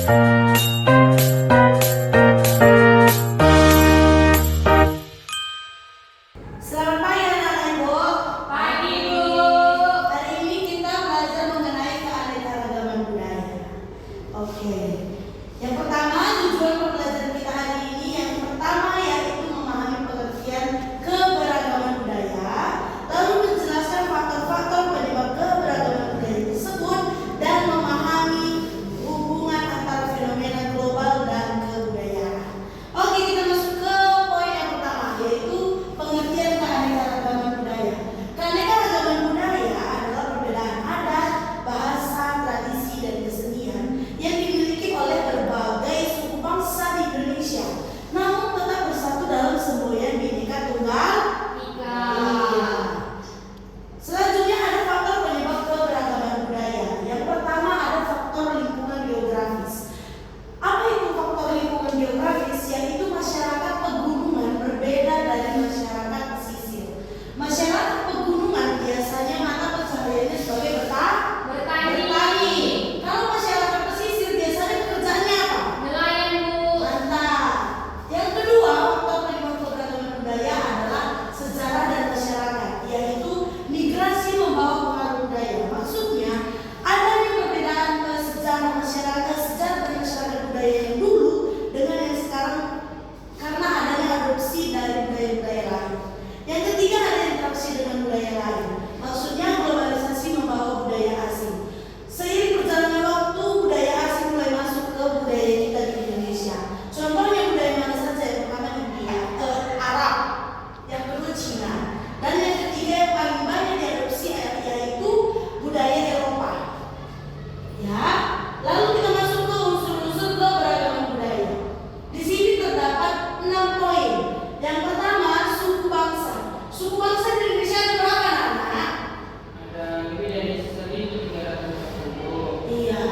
Selamat pagi anak-anak Ibu. Pagi, Bu. Hari ini kita belajar mengenai keanekaragaman budaya. Oke. Yang pertama, tujuan pembelajaran kita hari ini yang pertama yaitu memahami pengertian keberagaman budaya, lalu menjelaskan faktor-faktor penyebab keberagaman budaya tersebut dan memahami hubungan antara fenomena global dan kebudayaan. Oke, kita masuk ke poin yang pertama yaitu pengertian keanekaragaman budaya. Keanekaragaman budaya adalah perbedaan adat, bahasa, tradisi, dan kesenian yang dimiliki oleh berbagai suku bangsa di Indonesia, namun tetap bersatu dalam semboyan Bhinneka Tunggal Ika. Ika. Selanjutnya ada faktor penyebab keberagaman budaya. Yang pertama ada faktor lingkungan geografis. Apa itu faktor lingkungan geografis? Yaitu masyarakat pegunungan berbeda dari masyarakat pesisir. Masyarakat pegunungan biasanya mata pencahariannya sebagai bertani. Kalau masyarakat pesisir biasanya pekerjaannya apa? Nelayan, Bu. Mantap. Yang kedua, faktor penyebab keberagaman budaya adalah sejarah dan masyarakat, yaitu migrasi membawa pengaruh budaya. Maksudnya, adanya perbedaan sejarah dan masyarakat budaya yang dulu dengan yang sekarang karena adanya adopsi dari budaya-budaya lain. Yang ketiga, ada interaksi dengan budaya lain. Maksudnya, globalisasi membawa budaya asing. Seiring berjalannya waktu, budaya asing mulai masuk ke budaya kita di Indonesia. Contohnya budaya mana saja? Yang pertama India, Arab, yang kedua Cina, dan yang ketiga yang paling banyak diadopsi yaitu budaya Eropa. Ya, lalu kita masuk ke unsur-unsur keberagaman budaya. Di sini terdapat 6 poin. Yang pertama, suku bangsa. Suku bangsa di Indonesia ada berapa, anak? Ada lebih dari 1.340. Iya.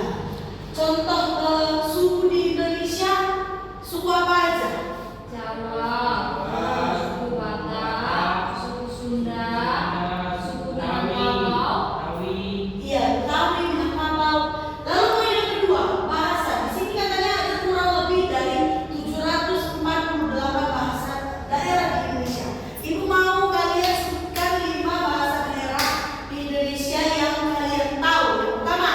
Contoh suku di Indonesia, suku apa aja? Jawa, suku Batak, suku Sunda, suku Minangkabau. Iya, Betawi, Minangkabau. Lalu poin yang kedua, bahasa. Di sini katanya ada kurang lebih dari 748 bahasa daerah di Indonesia. Ibu mau kalian sebutkan 5 bahasa daerah di Indonesia yang kalian tahu. Yang pertama,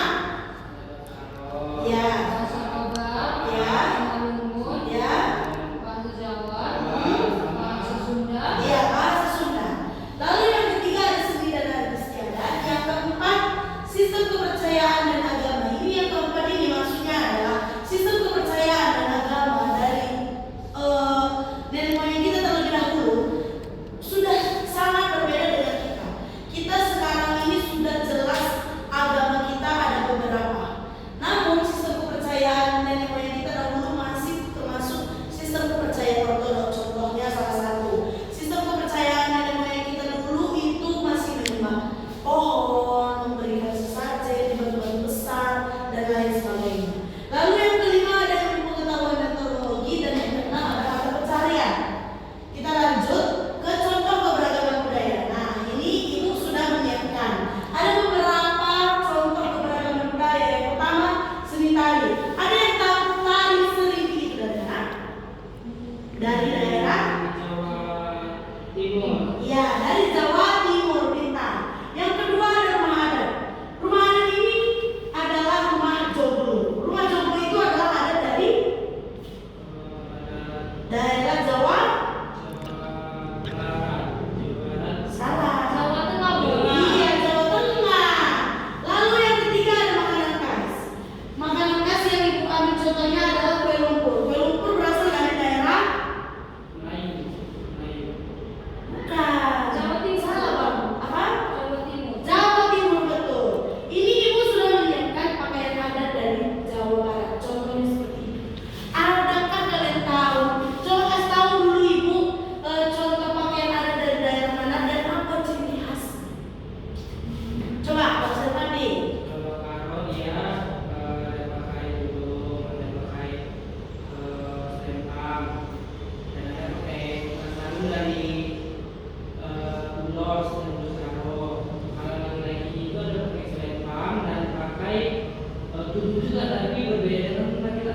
ya, Bahasa Toba, ya, bahasa Lumbun, ya, bahasa Jawa, bahasa Sunda. iya, bahasa Sunda. Lalu yang ketiga ada seni dan adat istiadat. Yang keempat, sistem kepercayaan dan agama. Ini yang keempat ini maksudnya adalah sistem kepercayaan dan agama dari nenek moyang kita terlebih dahulu sudah sangat berbeda dengan kita. Kita sekarang ini sudah jelas agama kita ada beberapa. Namun sistem kepercayaan nenek moyang kita dahulu masih termasuk sistem kepercayaan ortodoks. Contohnya salah satu sistem kepercayaan nenek moyang kita dulu itu masih menyembah pohon, memberikan sesajen di batu-batu besar dan lain sebagainya. Lalu yang kelima ada ilmu pengetahuan dan teknologi, dan yang keenam ada mata pencarian. Kita lanjut ke contoh keberagaman budaya. Nah, ini ibu sudah menyiapkan. Ada beberapa contoh keberagaman budaya. Yang pertama, seni tari. Ada yang tahu tari serimpi itu dari mana? Dari daerah? Jawa Timur. Iya, dari Jawa Timur, Bintang. Yang kedua ada rumah adat. Rumah adat ini adalah rumah joglo. Rumah joglo itu adalah adat dari daerah Jawa. Salah. Jawa Tengah, Bu. Iya, Jawa Tengah. Lalu yang ketiga ada makanan khas. Makanan khas yang ibu ambil contohnya adalah kue lumpur. Kue lumpur berasal dari daerah bukan. Jawa Timur. Salah, Bang. Apa? Jawa Timur. Jawa Timur, betul. Ini ibu sudah menyiapkan pakaian adat dari Jawa Barat. Contohnya seperti ini. Adakah kalian tahu? Coba kasih tahu dulu ibu contoh pakaian adat dari daerah mana dan apa ciri khas. Coba, Pak Serpandi. Kalau karo dia pakai dulu, ada pakai selempang, dan ada pakai sarung dari ulos dan ulos karo. Kalau laki-laki itu ada pakai selempang dan pakai tubuh juga, tapi berbeda dengan tempat kita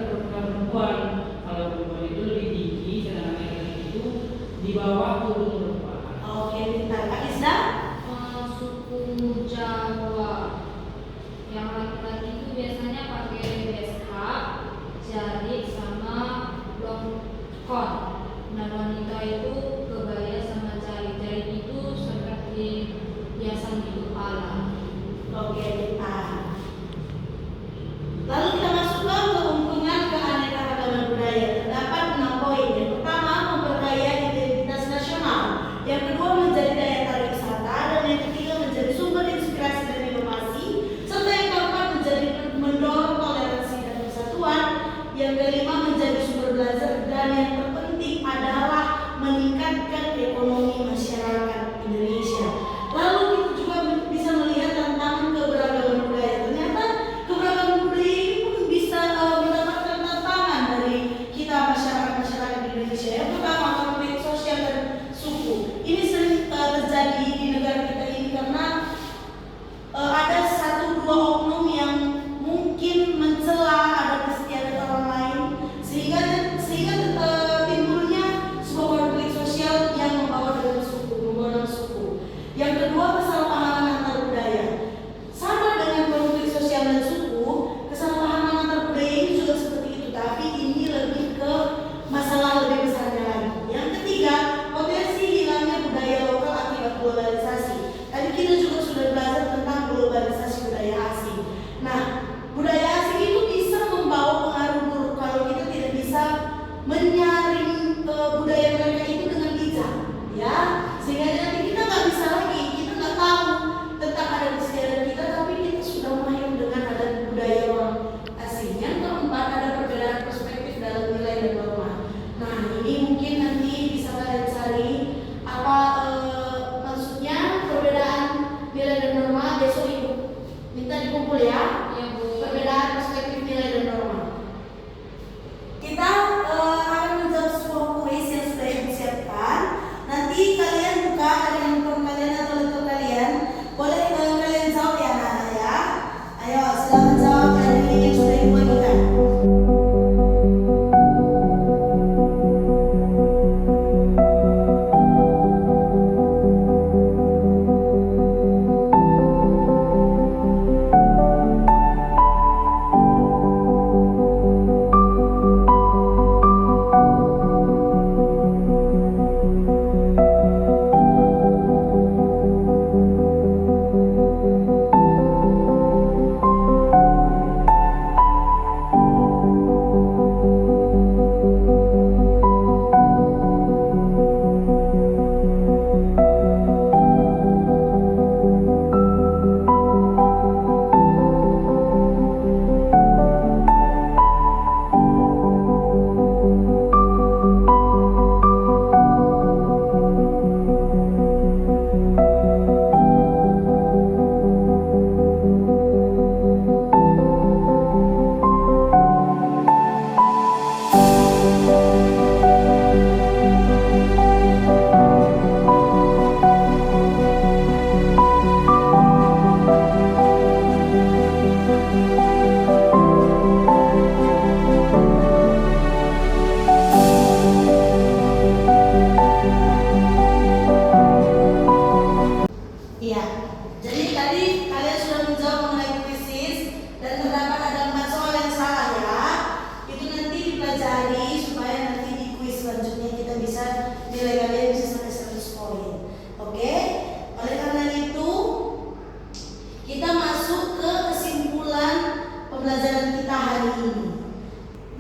pembelajaran kita hari ini.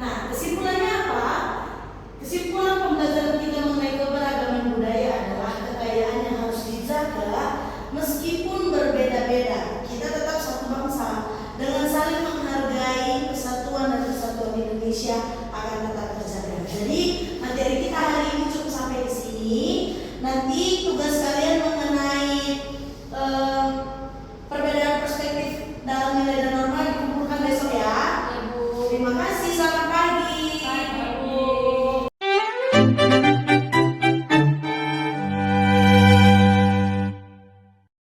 Nah, kesimpulannya